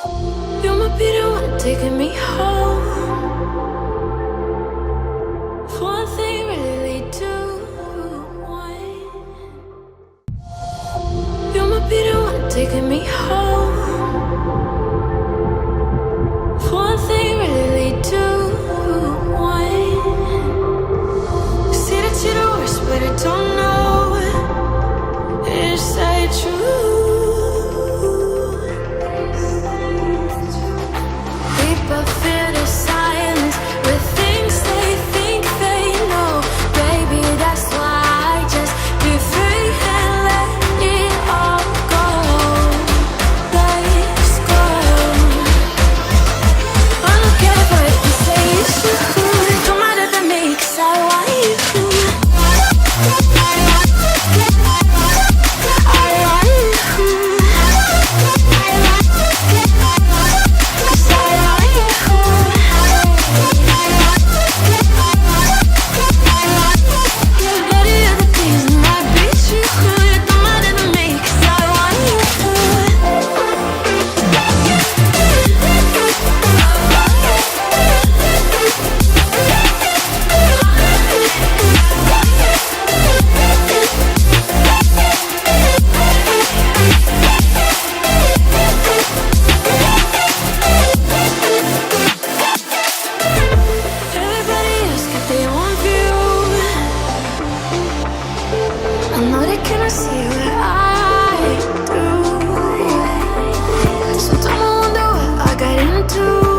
You might be the one taking me home. One thing really lead to one. You might be the one taking me home. One thing really lead to one. You say that you're the worst, but I don't know. Is that true? People feel the silence with things they think they know. Baby, that's why I just be free and let it all go. Let's go. I don't care what you say, it's true. Don't matter to me, 'cause I want you. I know they cannot see what I do, so don't wonder what I got into.